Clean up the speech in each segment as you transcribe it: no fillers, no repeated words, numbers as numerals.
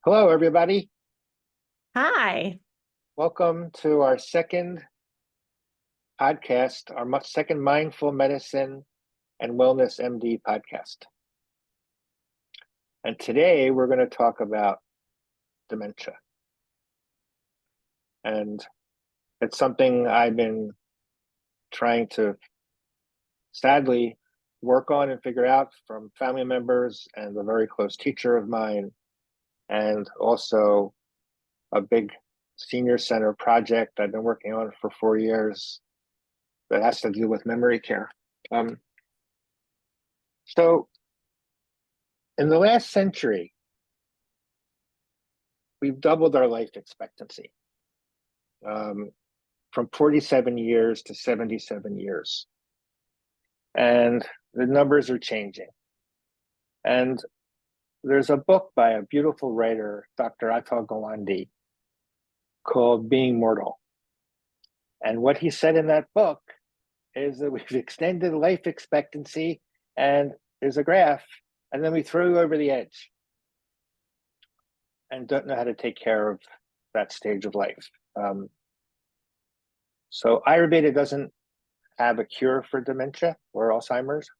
Hello, everybody. Hi. Welcome to our second podcast, our second Mindful Medicine and Wellness MD podcast. And today we're going to talk about dementia. And it's something I've been trying to sadly work on and figure out from family members and a very close teacher of mine, and also a big senior center project I've been working on for 4 years that has to do with memory care. So in the last century, we've doubled our life expectancy from 47 years to 77 years. And the numbers are changing. And there's a book by a beautiful writer, Dr. Atal Gawande, called Being Mortal. And what he said in that book is that we've extended life expectancy, and there's a graph, and then we throw you over the edge and don't know how to take care of that stage of life. So Ayurveda doesn't have a cure for dementia or Alzheimer's.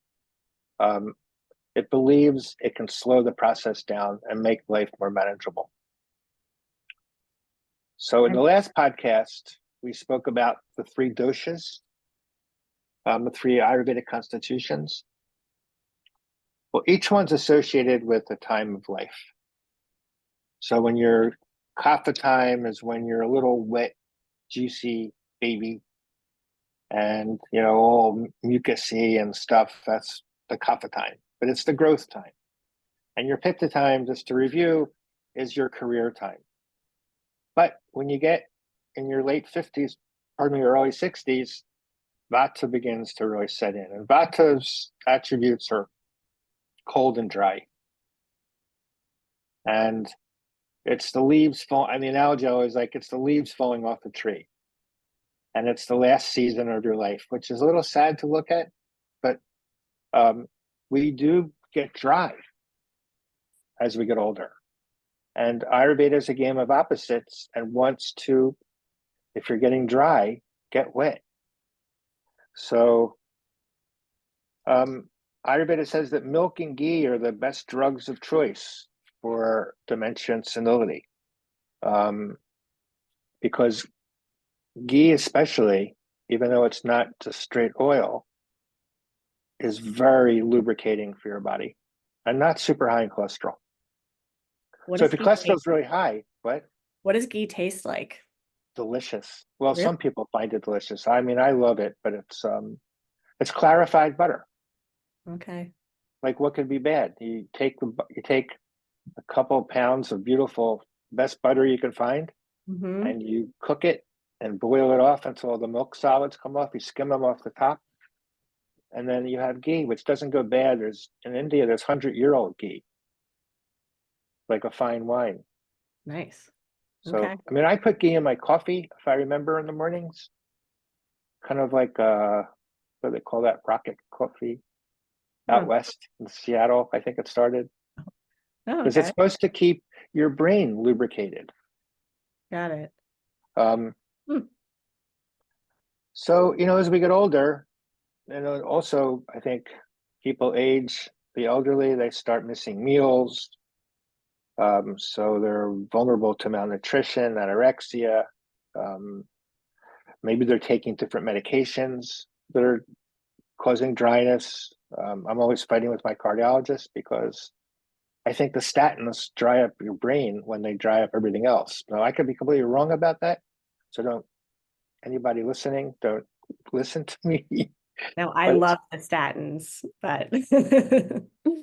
It believes it can slow the process down and make life more manageable. So in the last podcast, we spoke about the three doshas, the three Ayurvedic constitutions. Well, each one's associated with a time of life. So when you're kapha time is when you're a little wet, juicy baby, and all mucusy and stuff. That's the kapha time, but it's the growth time. And your pitta time, just to review, is your career time. But when you get in your late 50s, pardon me, early 60s, vata begins to really set in. And vata's attributes are cold and dry. And it's the leaves fall. And the analogy I always like, it's the leaves falling off the tree. And it's the last season of your life, which is a little sad to look at, but we do get dry as we get older. And Ayurveda is a game of opposites and wants to, if you're getting dry, get wet. So Ayurveda says that milk and ghee are the best drugs of choice for dementia and senility, because ghee especially, even though it's not just straight oil, is very lubricating for your body and not super high in cholesterol. What So does if your ghee cholesterol taste is really high, what? What does ghee taste like? Delicious. Well, Really? some people find it delicious. I mean, I love it, but it's clarified butter. Okay. Like, what could be bad? You take a couple of pounds of beautiful, best butter you can find, Mm-hmm. and you cook it and boil it off until the milk solids come off. You skim them off the top, and then you have ghee, which doesn't go bad. In India, there's 100-year-old ghee, like a fine wine. Nice. So, Okay. I mean, I put ghee in my coffee, if I remember, in the mornings, kind of like what do they call that, rocket coffee out Oh, west in Seattle. I think it started oh, because it's okay. supposed to keep your brain lubricated. Got it. Um, Hmm. so, as we get older, also, I think people age, the elderly, they start missing meals. So they're vulnerable to malnutrition, anorexia. Um, Maybe they're taking different medications that are causing dryness. I'm always fighting with my cardiologist because I think the statins dry up your brain when they dry up everything else. Now, I could be completely wrong about that. So anybody listening, don't listen to me. Now, I But love the statins, but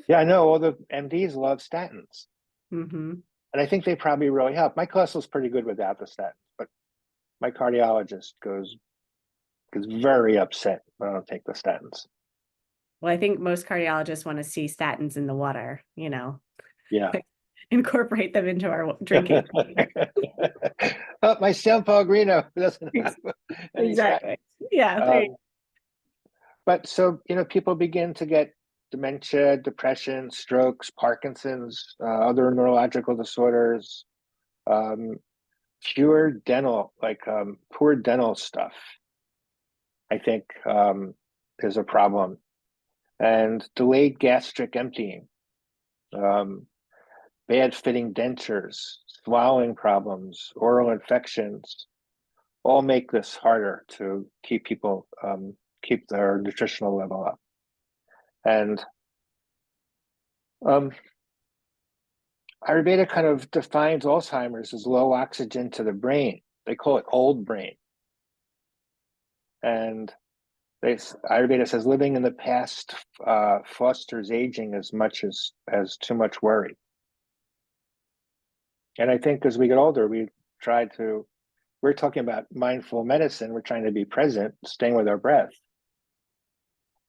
yeah, I know all the MDs love statins. hmm. And I think they probably really help. My cholesterol's pretty good without the statins, but my cardiologist gets very upset when I don't take the statins. Well, I think most cardiologists want to see statins in the water, Yeah. incorporate them into our drinking. Oh, my San Pellegrino doesn't have any statins. Exactly. Yeah. Um, but so, people begin to get dementia, depression, strokes, Parkinson's, other neurological disorders, um, pure dental, like poor dental stuff, I think is a problem. And delayed gastric emptying, bad fitting dentures, swallowing problems, oral infections, all make this harder to keep people keep their nutritional level up. And Ayurveda kind of defines Alzheimer's as low oxygen to the brain. They call it old brain. And Ayurveda says living in the past fosters aging as much as too much worry. And I think as we get older, we're talking about mindful medicine. We're trying to be present, staying with our breath.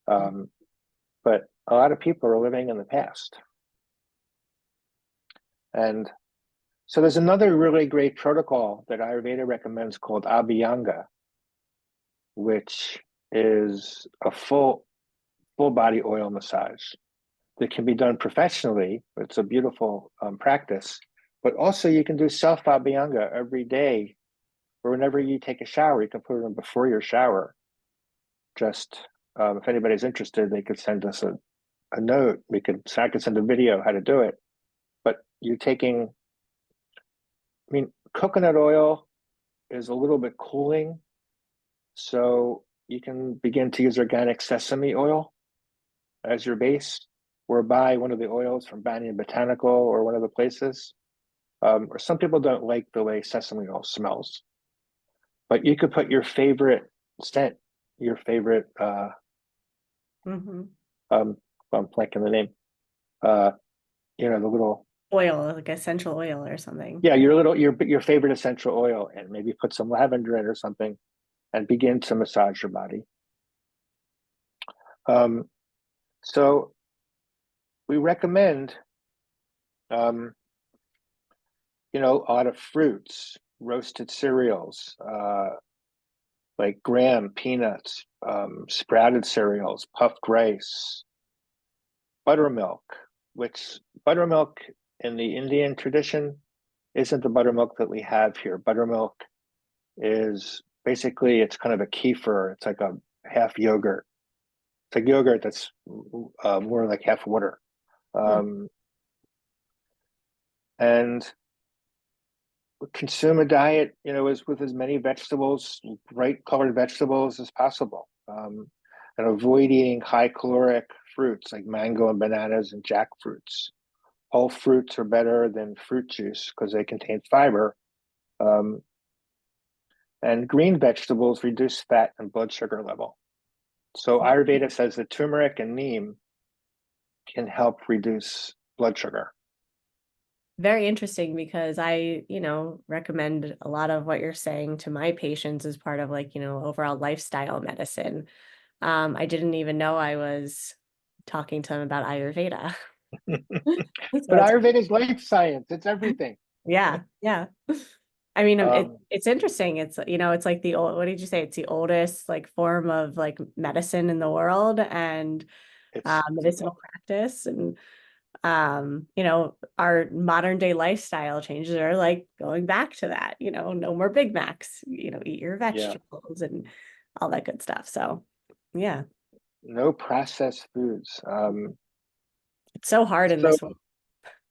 But a lot of people are living in the past. And so there's another really great protocol that Ayurveda recommends called Abhyanga, which is a full body oil massage that can be done professionally. It's a beautiful practice, but also you can do self Abhyanga every day, or whenever you take a shower. You can put it in before your shower. Just if anybody's interested, they could send us a note. I could send a video how to do it. But you're taking, coconut oil is a little bit cooling, so you can begin to use organic sesame oil as your base, or buy one of the oils from Banyan Botanical or one of the places. Or some people don't like the way sesame oil smells, but you could put your favorite scent, your favorite, I'm blanking the name, the little oil, like essential oil or something. Yeah, your favorite essential oil, and maybe put some lavender in or something, and begin to massage your body. So we recommend, a lot of fruits, roasted cereals, like graham, peanuts, sprouted cereals, puffed rice, buttermilk, which buttermilk in the Indian tradition isn't the buttermilk that we have here. Buttermilk is basically, it's kind of a kefir. It's like a half yogurt. It's like yogurt that's more like half water. And consume a diet, with as many vegetables, bright colored vegetables as possible. And avoid eating high caloric fruits like mango and bananas and jackfruits. Whole fruits are better than fruit juice because they contain fiber. And green vegetables reduce fat and blood sugar level. So Ayurveda says that turmeric and neem can help reduce blood sugar. Very interesting, because I, recommend a lot of what you're saying to my patients as part of overall lifestyle medicine. I didn't even know I was talking to them about Ayurveda. But Ayurveda is life science. It's everything. Yeah. I mean, it's interesting. It's, it's like the old, what did you say? It's the oldest form of medicine in the world, and medicinal practice. And, our modern day lifestyle changes are going back to that, no more Big Macs, eat your vegetables and all that good stuff. So, yeah. No processed foods. It's so hard in this one.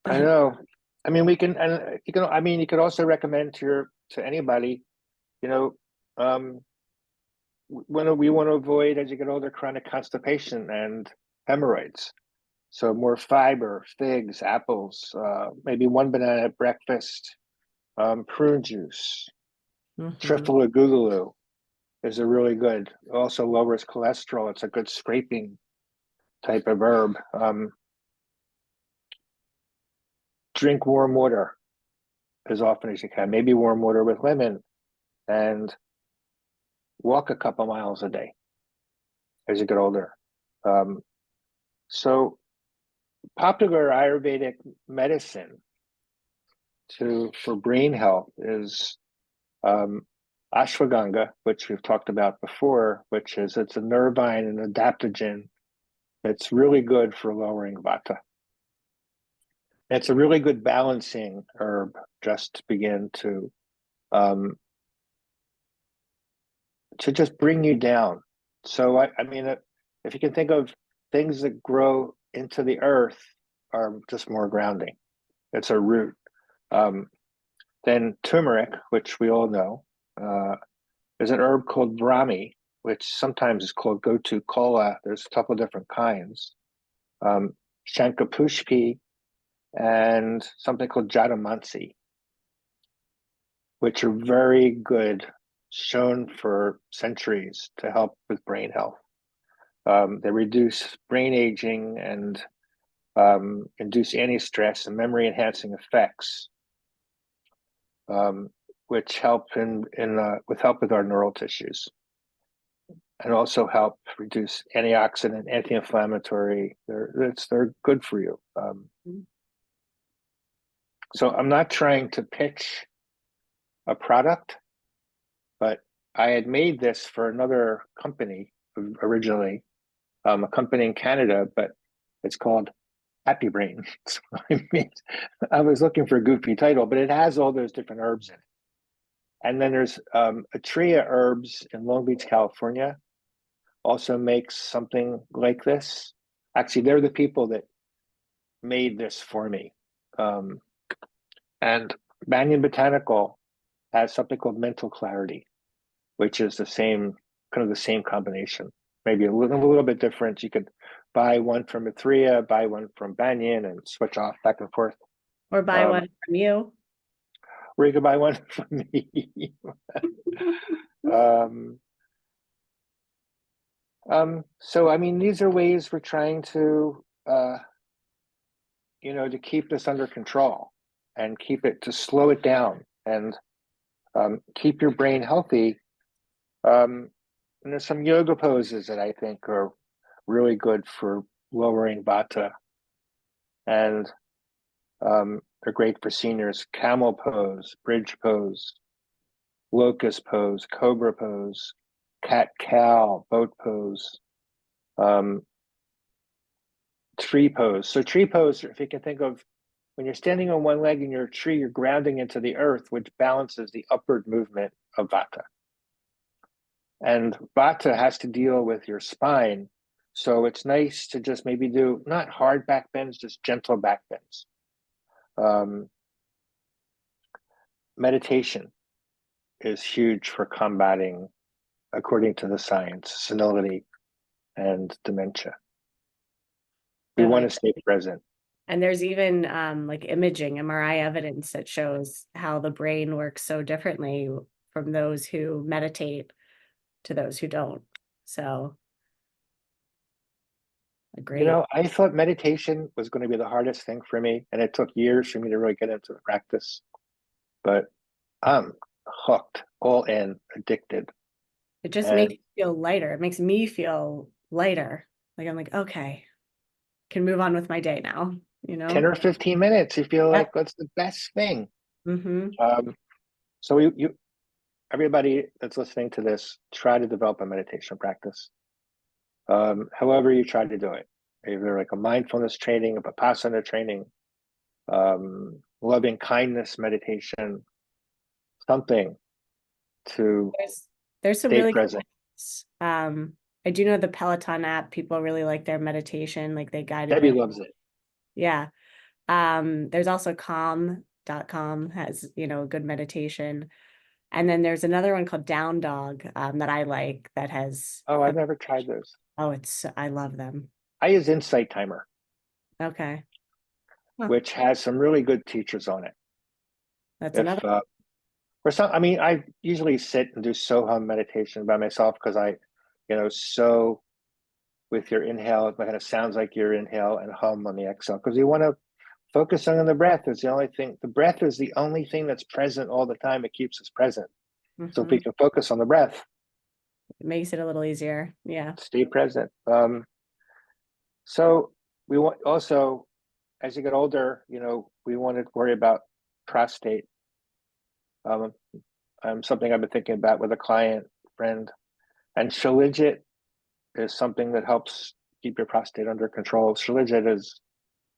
I know. I mean, you could also recommend to anybody, when we want to avoid, as you get older, chronic constipation and hemorrhoids. So more fiber, figs, apples, maybe one banana at breakfast, prune juice, Trifala googaloo is a really good, also lowers cholesterol. It's a good scraping type of herb. Drink warm water as often as you can, maybe warm water with lemon, and walk a couple miles a day as you get older. So popular Ayurvedic medicine for brain health is ashwagandha, which we've talked about before, it's a nervine and adaptogen It's really good for lowering vata. It's a really good balancing herb just to begin to just bring you down. So I mean, if you can think of things that grow into the earth are just more grounding. It's a root. Then turmeric, which we all know, there's an herb called Brahmi, which sometimes is called Gotu kola. There's a couple of different kinds. Shankapushpi and something called Jatamansi, which are very good, shown for centuries to help with brain health. They reduce brain aging and induce anti-stress and memory-enhancing effects, which help with our neural tissues, and also help reduce antioxidant, anti-inflammatory. They're good for you. So I'm not trying to pitch a product, but I had made this for another company originally, a company in Canada, but it's called Happy Brain. So I was looking for a goofy title, but it has all those different herbs in it. And then there's Atria Herbs in Long Beach, California, also makes something like this. Actually, they're the people that made this for me. And Banyan Botanical has something called Mental Clarity, which is the same combination, maybe a little bit different. You could buy one from Atria, buy one from Banyan, and switch off back and forth. Or buy one from you. Or you could buy one from me. So I mean, these are ways we're trying to, to keep this under control and to slow it down and keep your brain healthy. And there's some yoga poses that I think are really good for lowering vata, and they're great for seniors. Camel pose, bridge pose, locust pose, cobra pose, cat cow, boat pose, tree pose. So tree pose, if you can think of when you're standing on one leg in your tree, you're grounding into the earth, which balances the upward movement of vata. And vata has to deal with your spine. So it's nice to just maybe do not hard back bends, just gentle back bends. Meditation is huge for combating, according to the science, senility and dementia. We want to stay present. And there's even like imaging, MRI evidence that shows how the brain works so differently from those who meditate to those who don't. So great. I thought meditation was going to be the hardest thing for me, and it took years for me to really get into the practice. But I'm hooked, all in, addicted. It just makes you feel lighter. It makes me feel lighter. Like I'm like, okay, can move on with my day now. 10 or 15 minutes, you feel like that's the best thing. So everybody that's listening to this, try to develop a meditation practice. However you try to do it, either like a mindfulness training, a vipassana training, loving kindness meditation, something to there's some stay really present. I do know the Peloton app, people really like their meditation, like they guided Debbie loves it. Yeah. There's also calm.com has, good meditation. And then there's another one called Down Dog that I like that has. Oh, I've never tried those. Oh, I love them. I use Insight Timer. Okay. Which has some really good teachers on it. That's another. I usually sit and do Soham meditation by myself because so with your inhale, it kind of sounds like your inhale, and hum on the exhale, because you want to focus on the breath. It's the only thing. The breath is the only thing that's present all the time. It keeps us present. So if we can focus on the breath, it makes it a little easier. Yeah. Stay present. So we want also, as you get older, we want to worry about prostate. Something I've been thinking about with a client friend, and Shilajit is something that helps keep your prostate under control. Shilajit is,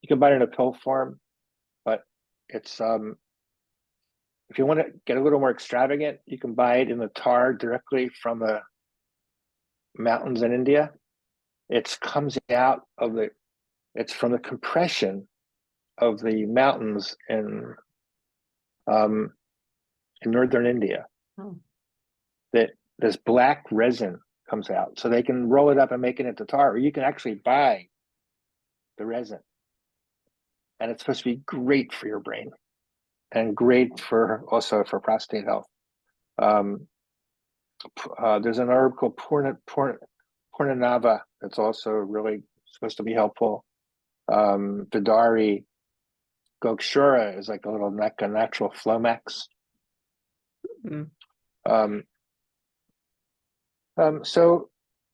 you can buy it in a pill form, but it's if you want to get a little more extravagant, you can buy it in the tar directly from the mountains in India. It comes out of it's from the compression of the mountains um, in northern India. Oh. That this black resin comes out, so they can roll it up and make it into tar, or you can actually buy the resin, and it's supposed to be great for your brain and great for also for prostate health. There's an herb called Purnanava that's also really supposed to be helpful. Vidari, Gokshura is like a natural Flomax. Mm-hmm. So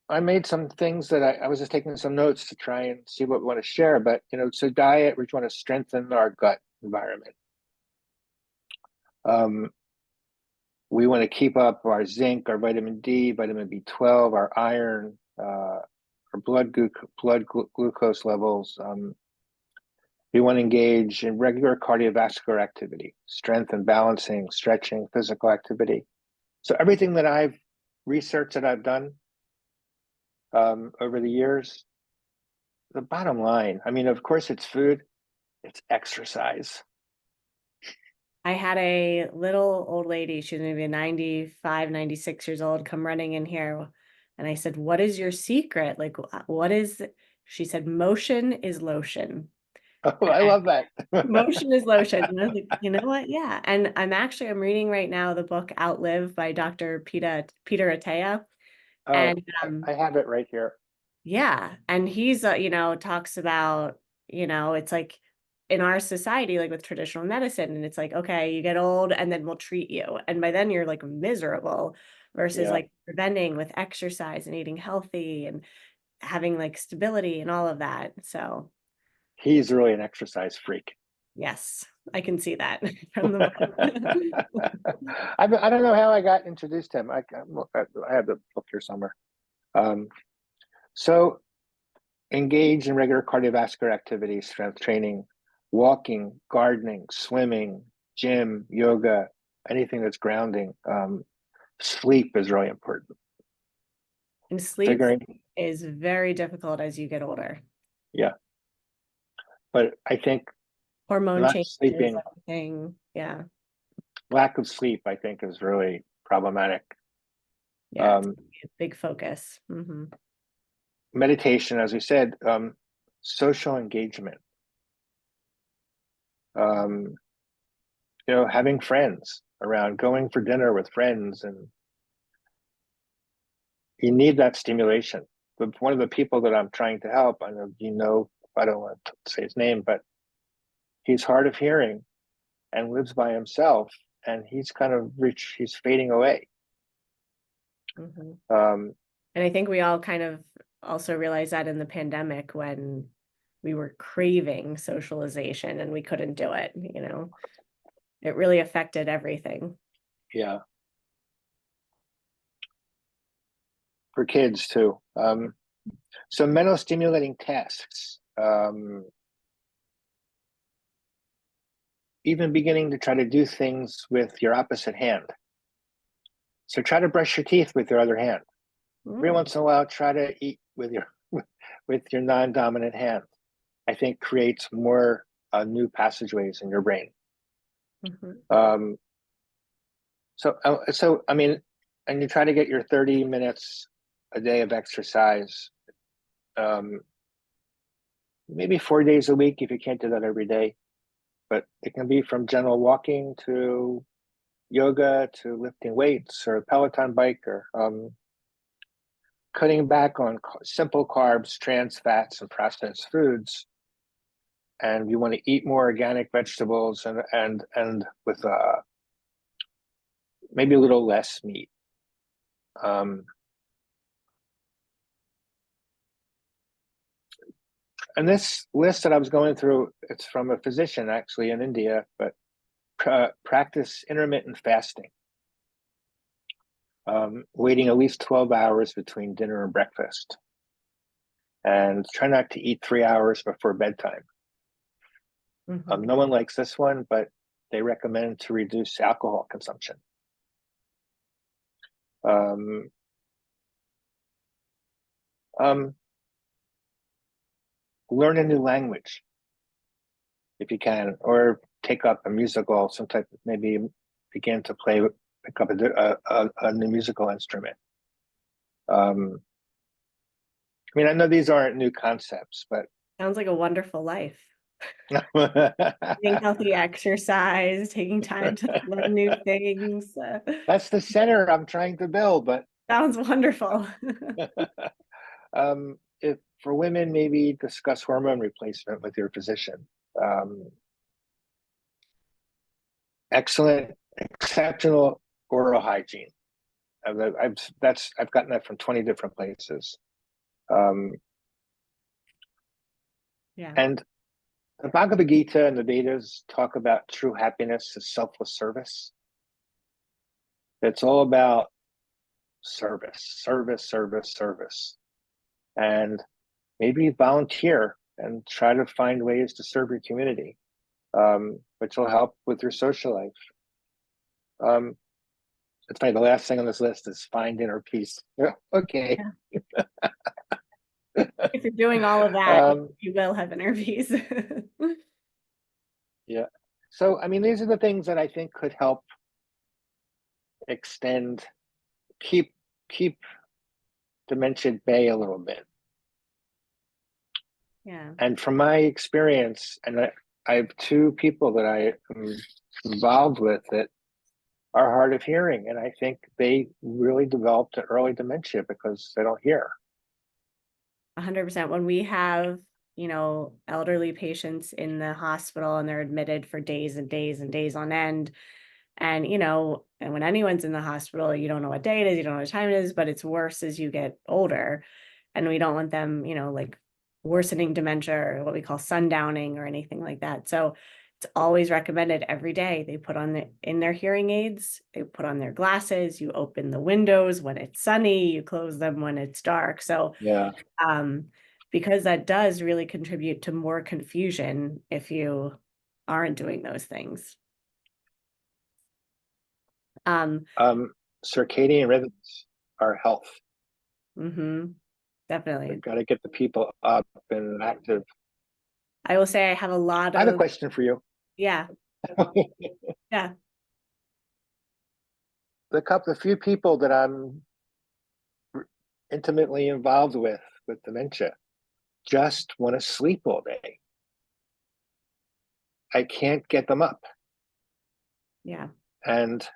I made some things that I was just taking some notes to try and see what we want to share. But so diet, we want to strengthen our gut environment. We want to keep up our zinc, our vitamin D, vitamin B12, our iron, our blood glucose levels. We want to engage in regular cardiovascular activity, strength and balancing, stretching, physical activity. So everything that I've researched that I've done over the years, the bottom line, I mean, of course it's food, it's exercise. I had a little old lady, she's maybe 95, 96 years old, come running in here. And I said, what is your secret? Like, what is, she said, motion is lotion. Oh, I love that. Motion is lotion. And I was like, you know what? Yeah. And I'm reading right now the book Outlive by Dr. Peter Attia. Oh, And I have it right here. yeah. And he's, talks about, it's like in our society, like with traditional medicine, and it's like, okay, you get old and then we'll treat you. And by then you're like miserable versus Yeah. like preventing with exercise and eating healthy and having like stability and all of that. So He's really an exercise freak. yes, I can see that from the book. I don't know how I got introduced to him. I have the book here somewhere. So engage in regular cardiovascular activity, strength training, walking, gardening, swimming, gym, yoga, anything that's grounding. Sleep is really important. And sleep Figuring, is very difficult as you get older. yeah. But I think Hormone not changes, sleeping, everything. Yeah. lack of sleep, I think, is really problematic. Yeah. It's a big focus. Mm-hmm. Meditation, as we said, social engagement, having friends around, going for dinner with friends, and you need that stimulation. But one of the people that I'm trying to help, I know, I don't want to say his name, but he's hard of hearing and lives by himself, and he's he's fading away. Mm-hmm. And I think we all kind of also realized that in the pandemic when we were craving socialization and we couldn't do it, it really affected everything. Yeah. For kids too. So mental stimulating tasks, even beginning to try to do things with your opposite hand. So try to brush your teeth with your other hand. Every once in a while, try to eat with your non-dominant hand. I think creates more new passageways in your brain. Mm-hmm. So I mean, and you try to get your 30 minutes a day of exercise, maybe 4 days a week if you can't do that every day. But it can be from general walking to yoga to lifting weights or a Peloton bike or cutting back on simple carbs, trans fats, and processed foods. And you want to eat more organic vegetables and with maybe a little less meat. And this list that I was going through, it's from a physician actually in India, but practice intermittent fasting. Waiting at least 12 hours between dinner and breakfast. and try not to eat 3 hours before bedtime. Mhm. No one likes this one, but they recommend to reduce alcohol consumption. Um, um, Learn a new language if you can, or take up a musical, some type of, maybe begin to pick up a new musical instrument. I mean, I know these aren't new concepts, but Sounds like a wonderful life. Getting healthy exercise, taking time to learn new things. That's the center I'm trying to build. But Sounds wonderful. if for women, maybe discuss hormone replacement with your physician. Excellent, exceptional oral hygiene. I've gotten that from 20 different places. Yeah. And the Bhagavad Gita and the Vedas talk about true happiness as selfless service. It's all about service, service, service, service. And maybe volunteer and try to find ways to serve your community, which will help with your social life. It's funny, the last thing on this list is find inner peace. Yeah, okay. Yeah. If you're doing all of that, you will have interviews. Yeah. So, I mean, these are the things that I think could help extend, keep dementia at bay a little bit. Yeah. And from my experience, and I have two people that I am involved with that are hard of hearing, and I think they really developed an early dementia because they don't hear. 100%. When we have, elderly patients in the hospital and they're admitted for days and days and days on end. And, and when anyone's in the hospital, you don't know what day it is, you don't know what time it is, but it's worse as you get older. And we don't want them, like worsening dementia or what we call sundowning or anything like that. So it's always recommended every day they put on in their hearing aids, they put on their glasses, you open the windows when it's sunny, you close them when it's dark. So Yeah. because that does really contribute to more confusion if you aren't doing those things. Circadian rhythms are health. Definitely. We've got to get the people up and active. I will say I have a lot I have a of, question for you. yeah, yeah. The few people that I'm intimately involved with dementia just want to sleep all day. I can't get them up. Yeah. And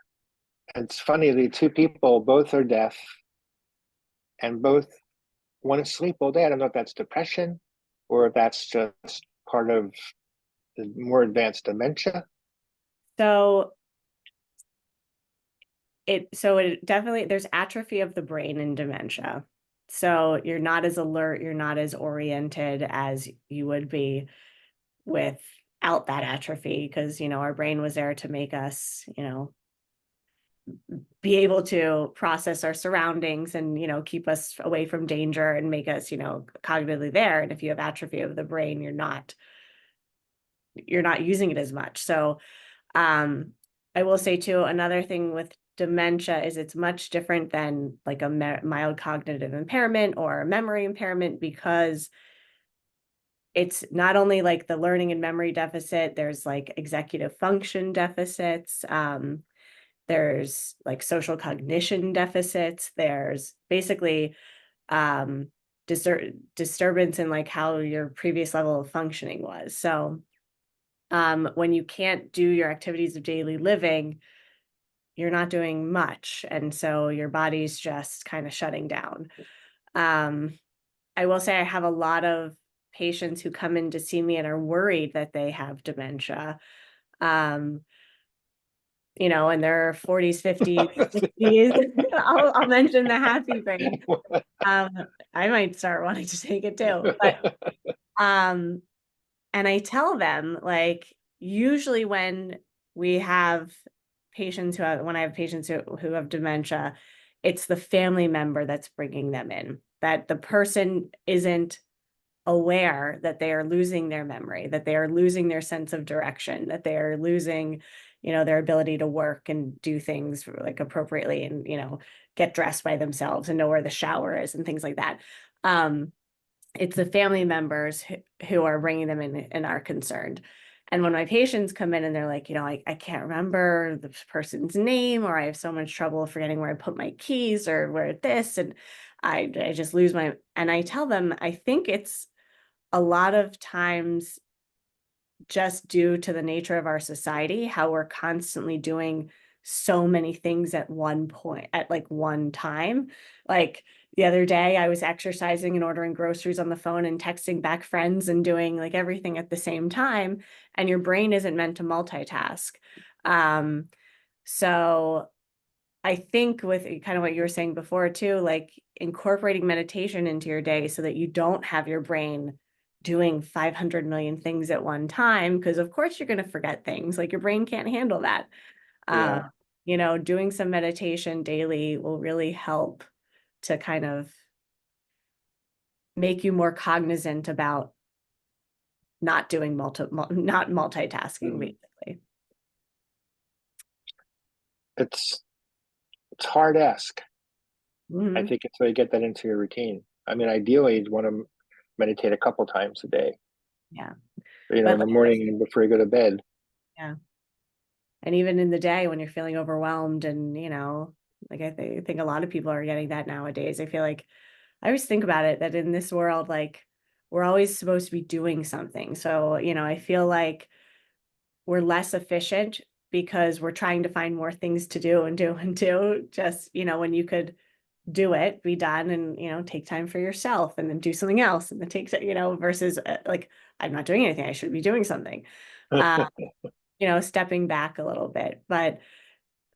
it's funny, the two people, both are deaf and both want to sleep all day. I don't know if that's depression or if that's just part of the more advanced dementia. So it definitely, there's atrophy of the brain in dementia. So you're not as alert, you're not as oriented as you would be without that atrophy, because, our brain was there to make us, be able to process our surroundings and, keep us away from danger and make us, cognitively there. And if you have atrophy of the brain, you're not using it as much. So I will say too, another thing with dementia is it's much different than like a mild cognitive impairment or a memory impairment, because it's not only like the learning and memory deficit, there's like executive function deficits. There's like social cognition deficits. There's basically disturbance in like how your previous level of functioning was. So when you can't do your activities of daily living, you're not doing much. And so your body's just kind of shutting down. I will say I have a lot of patients who come in to see me and are worried that they have dementia. In their 40s, 50s, 60s. I'll mention the happy brain. I might start wanting to take it too. But and I tell them, like, usually when I have patients who have dementia, it's the family member that's bringing them in, that the person isn't aware that they are losing their memory, that they are losing their sense of direction, that they are losing, their ability to work and do things like appropriately and, get dressed by themselves and know where the shower is and things like that. It's the family members who are bringing them in and are concerned. And when my patients come in and they're like, I can't remember the person's name, or I have so much trouble forgetting where I put my keys or where this, and I just lose and I tell them, I think it's a lot of times just due to the nature of our society, how we're constantly doing so many things at one point, at like one time. Like the other day, I was exercising and ordering groceries on the phone and texting back friends and doing like everything at the same time. And your brain isn't meant to multitask. So I think with kind of what you were saying before too, like incorporating meditation into your day so that you don't have your brain doing 500 million things at one time, because of course you're going to forget things. Like your brain can't handle that. Uh, Yeah. Doing some meditation daily will really help to kind of make you more cognizant about not doing not multitasking, Mhm. basically. It's hard ask. I Mhm. think until you get that into your routine. I mean, ideally, you'd want to meditate a couple times a day, Yeah. in But the morning and before you go to bed. yeah. And even in the day when you're feeling overwhelmed and, like think a lot of people are getting that nowadays. I feel like I always think about it that in this world, like we're always supposed to be doing something. So, I feel like we're less efficient because we're trying to find more things to do and do and do. Just, when you could do it, be done, and, take time for yourself and then do something else and then take, versus like, I'm not doing anything. I should be doing something. Uh, stepping back a little bit. But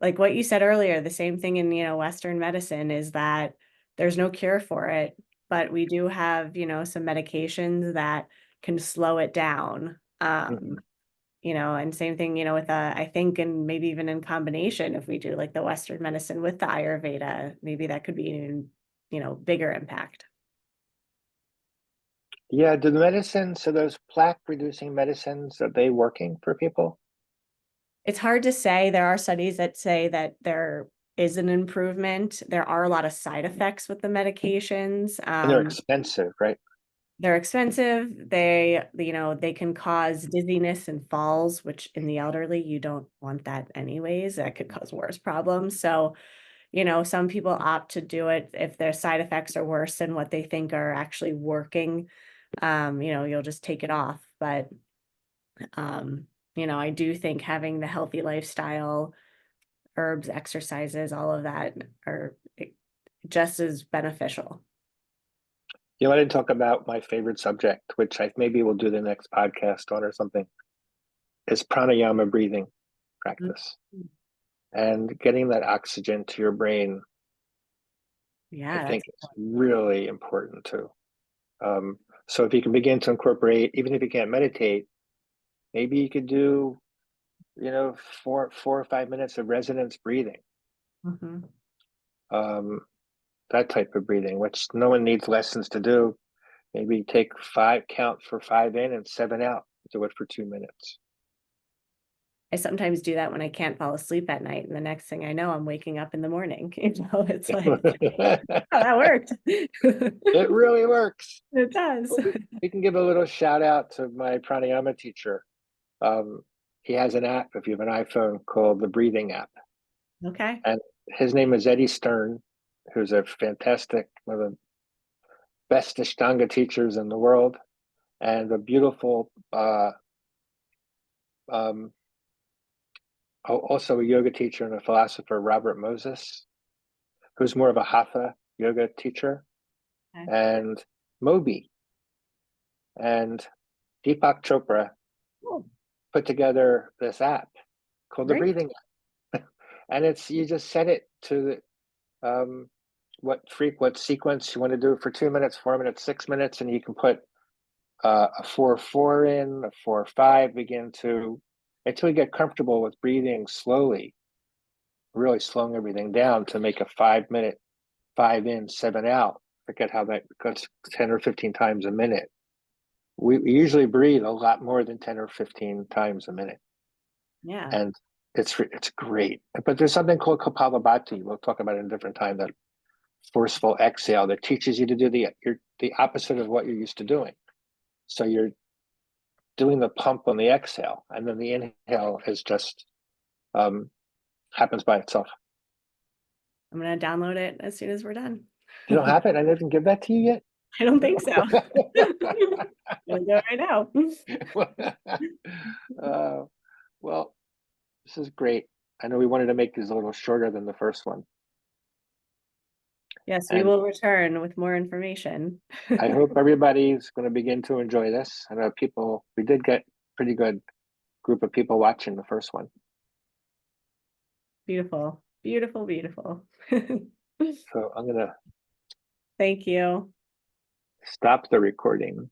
like what you said earlier, the same thing in, Western medicine is that there's no cure for it, but we do have, some medications that can slow it down. Mhm. And same thing, with I think, and maybe even in combination, if we do like the Western medicine with the Ayurveda, maybe that could be even, bigger impact. Yeah, do the medicines, so those plaque reducing medicines, are they working for people? It's hard to say. There are studies that say that there is an improvement. There are a lot of side effects with the medications. And they're expensive, right? They're expensive. They can cause dizziness and falls, which in the elderly, you don't want that anyways. That could cause worse problems. So, some people opt to do it if their side effects are worse than what they think are actually working. You'll just take it off. But, I do think having the healthy lifestyle, herbs, exercises, all of that are just as beneficial. I didn't talk about my favorite subject, which I maybe we'll do the next podcast on or something, is pranayama breathing practice Mhm. and getting that oxygen to your brain. I Yeah, think that's it's really important too. So if you can begin to incorporate, even if you can't meditate, maybe you could do, 4 or 5 minutes of resonance breathing, Mhm. um, that type of breathing, which no one needs lessons to do. Maybe take five, count for 5 in and 7 out. Do it for 2 minutes. I sometimes do that when I can't fall asleep at night, and the next thing I know, I'm waking up in the morning. It's like, oh, that worked. It really works. It does. Well, we can give a little shout out to my pranayama teacher. Um, he has an app, if you have an iPhone, called the Breathing app. Okay. And his name is Eddie Stern, who's a fantastic, one of the best Ashtanga teachers in the world, and a beautiful, um, also a yoga teacher and a philosopher, Robert Moses, who's more of a hatha yoga teacher, Okay. and Moby and Deepak Chopra Cool. put together this app called the Great. Breathing app. And it's, you just set it to what sequence you want to do for 2 minutes, 4 minutes, 6 minutes, and you can put a 4-4 in, a 4-5, begin to, until you get comfortable with breathing slowly, really slowing everything down to make a 5 minute, 5 in, 7 out. Forget how that goes, 10 or 15 times a minute. we usually breathe a lot more than 10 or 15 times a minute. Yeah. And it's great. But there's something called Kapalabhati. We'll talk about it in a different time, that forceful exhale that teaches you to do the opposite of what you're used to doing. So you're doing the pump on the exhale, and then the inhale is just happens by itself. I'm going to download it as soon as we're done. You don't have it? I didn't give that to you yet? I don't think so. Gonna go right now. Well, this is great. I know we wanted to make these a little shorter than the first one. Yes, we And will return with more information. I hope everybody's going to begin to enjoy this. I know we did get pretty good group of people watching the first one. Beautiful, beautiful, beautiful. So I'm going to Thank you. stop the recording.